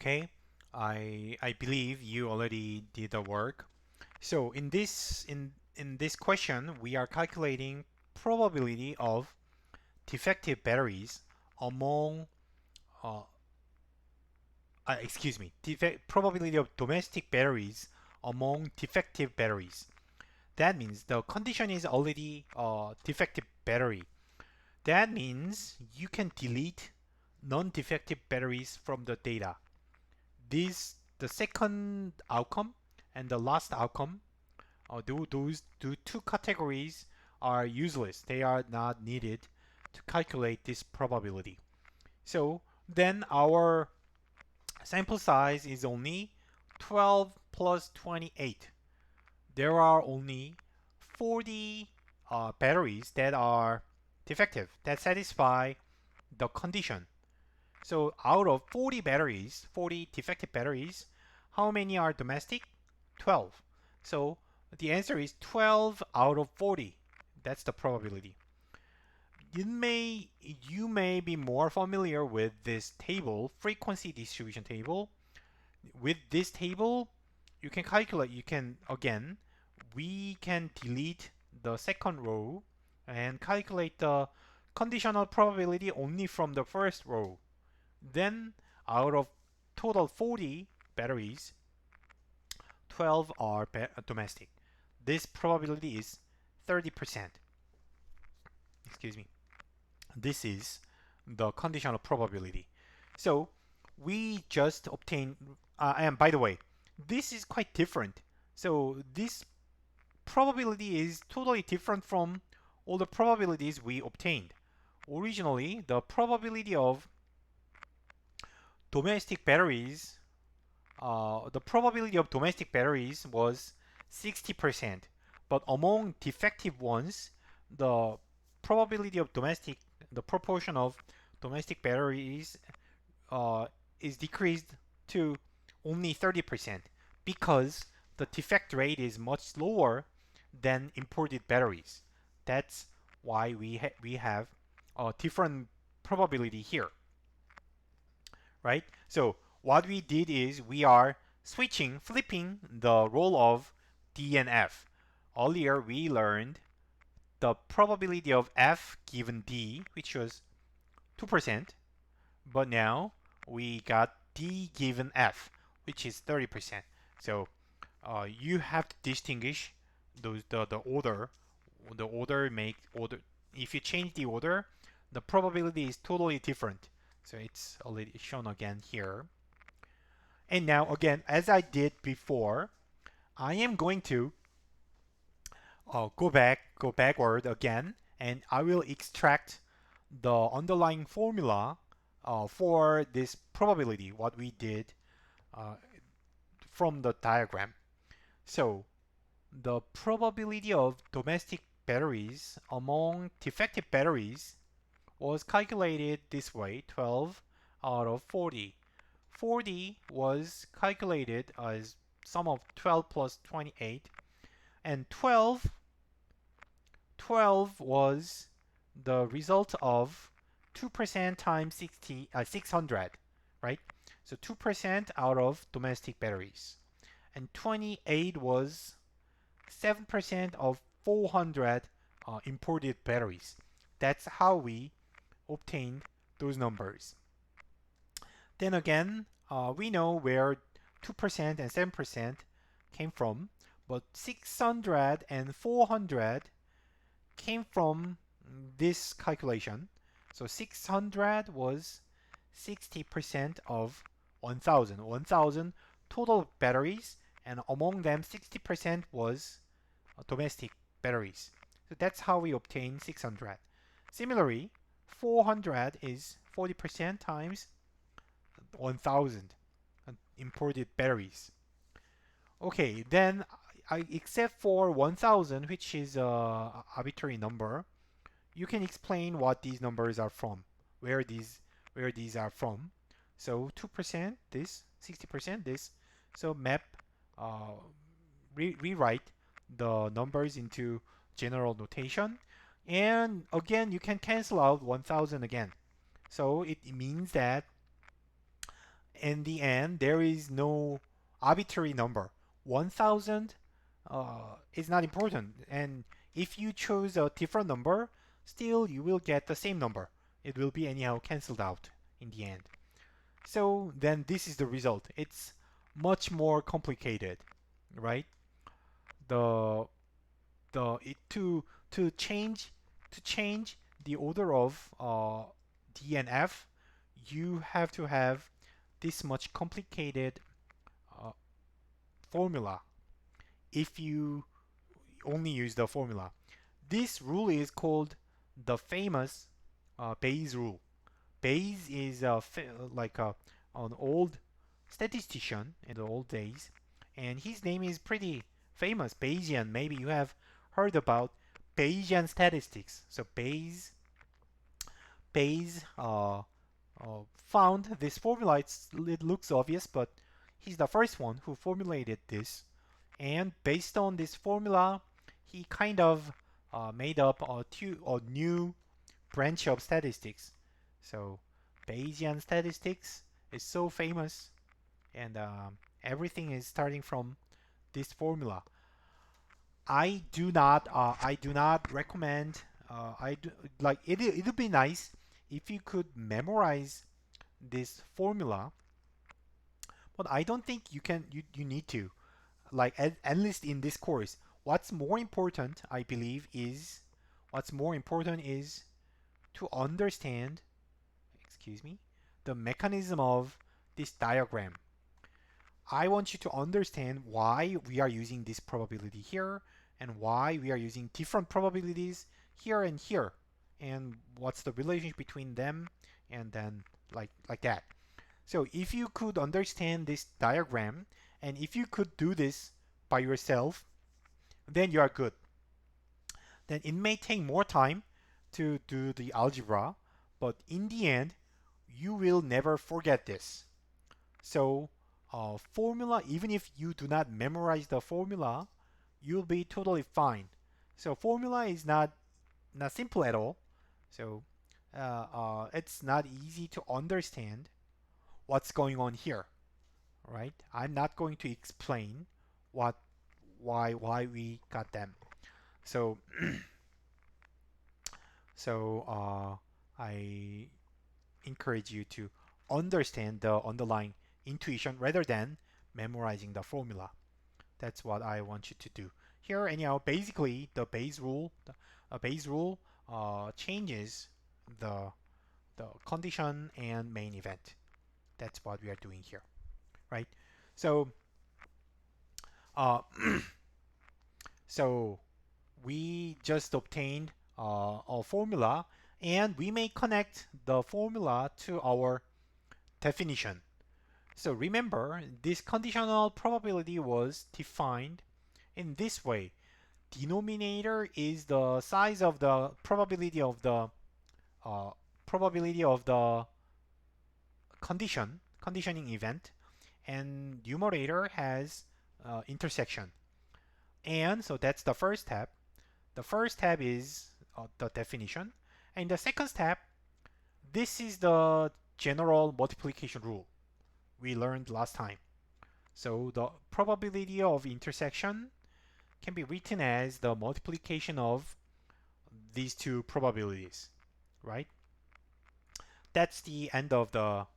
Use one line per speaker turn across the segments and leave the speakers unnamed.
Okay, I believe you already did the work. So in this question, we are calculating probability of defective batteries among uh, excuse me, probability of domestic batteries among defective batteries. That means the condition is already defective battery. That means you can delete non-defective batteries from the data. The second outcome and the last outcome, those two categories are useless. They are not needed to calculate this probability. So then our sample size is only 12 plus 28. There are only 40 batteries that are defective, that satisfy the condition. So out of 40 batteries, 40 defective batteries, how many are domestic? 12. So the answer is 12 out of 40. That's the probability. You may be more familiar with this table, frequency distribution table. With this table, you can calculate, we can delete the second row and calculate the conditional probability only from the first row. Then out of total 40 batteries, 12 are domestic. This probability is 30%. Excuse me. This is the conditional probability. So we just obtained, and by the way, this is quite different. So this probability is totally different from all the probabilities we obtained. Originally, the probability of domestic batteries, was 60%, but among defective ones, the probability of the proportion of domestic batteries is decreased to only 30% because the defect rate is much lower than imported batteries. That's why we have a different probability here, right? So what we did is we are flipping the role of D and F. Earlier we learned the probability of F given D, which was 2%, but now we got D given F, which is 30%. So you have to distinguish the order. If you change the order, the probability is totally different. So it's already shown again here. And now again, as I did before, I am going to go backward again, and I will extract the underlying formula for this probability, what we did uh, from the diagram. So the probability of domestic batteries among defective batteries was calculated this way: 12 out of 40. 40 was calculated as sum of 12 plus 28, and 12 was the result of 2% times 600, right? So 2% out of domestic batteries. And 28 was 7% of 400 imported batteries. That's how we obtained those numbers. Then again, we know where 2% and 7% came from, but 600 and 400 came from this calculation. So 600 was 60% of 1000. 1000 total batteries, and among them 60% was domestic batteries. So that's how we obtain 600. Similarly, 400 is 40% times 1000 imported batteries. Okay, then except for 1000, which is an arbitrary number, you can explain what these numbers are from, where these are from. So 2% this, 60% this. So rewrite the numbers into general notation, and again you can cancel out 1000 again. So it means that in the end, there is no arbitrary number. 1000 is not important. And if you choose a different number, still you will get the same number. It will be anyhow canceled out in the end. So then this is the result. It's much more complicated, right? The the it, to change the order of D and F, you have to have this much complicated uh, formula if you only use the formula. This rule is called the famous Bayes rule. Bayes is like an old statistician in the old days, and his name is pretty famous, Bayesian. Maybe you have heard about Bayesian statistics. So Bayes found this formula. It looks obvious, but he's the first one who formulated this. And based on this formula, he kind of made up a new branch of statistics. So Bayesian statistics is so famous, and everything is starting from this formula. I do not recommend. I do like it. It would be nice if you could memorize this formula, but I don't think you can. You need to like at least in this course. What's more important, I believe, is what's more important is to understand. Excuse me, the mechanism of this diagram. I want you to understand why we are using this probability here and why we are using different probabilities here and here, and what's the relationship between them, and then like that. So if you could understand this diagram and if you could do this by yourself, then you are good. Then it may take more time to do the algebra, but in the end, you will never forget this. So formula, even if you do not memorize the formula, you'll be totally fine. So formula is not simple at all. So it's not easy to understand what's going on here, right? I'm not going to explain what why we got them. So I encourage you to understand the underlying intuition rather than memorizing the formula. That's what I want you to do. Here, anyhow, basically the Bayes rule changes the condition and main event. That's what we are doing here, right? So, uh, so we just obtained a formula, and we may connect the formula to our definition. So remember, this conditional probability was defined in this way. Denominator is the size of the uh, probability of the conditioning event, and numerator has intersection. And so that's the first step. The first step is the definition, and the second step, this is the general multiplication rule we learned last time. So the probability of intersection can be written as the multiplication of these two probabilities, right? That's the end of the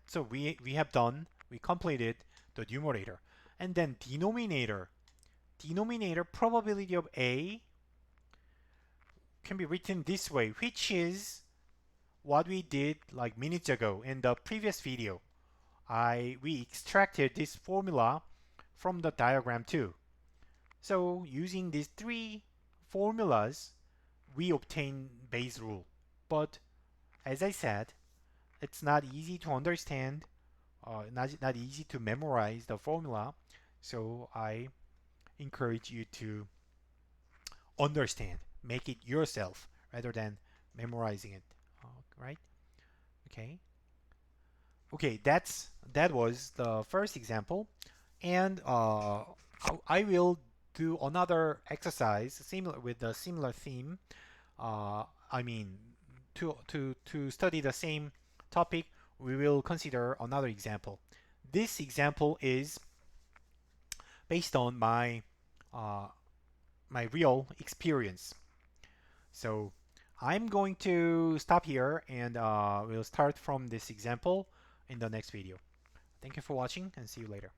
so we have done, we completed the numerator, and then denominator probability of A can be written this way, which is what we did like minutes ago in the previous video. We extracted this formula from the diagram too. So using these three formulas, we obtain Bayes rule. But as I said, it's not easy to understand, not easy to memorize the formula. So I encourage you to understand, make it yourself rather than memorizing it. Right? Okay. Okay, that was the first example, and I will do another exercise similar with a similar theme. I mean, to study the same topic we will consider another example. This example is based on uh, my real experience. So I'm going to stop here and we'll start from this example in the next video. Thank you for watching and see you later.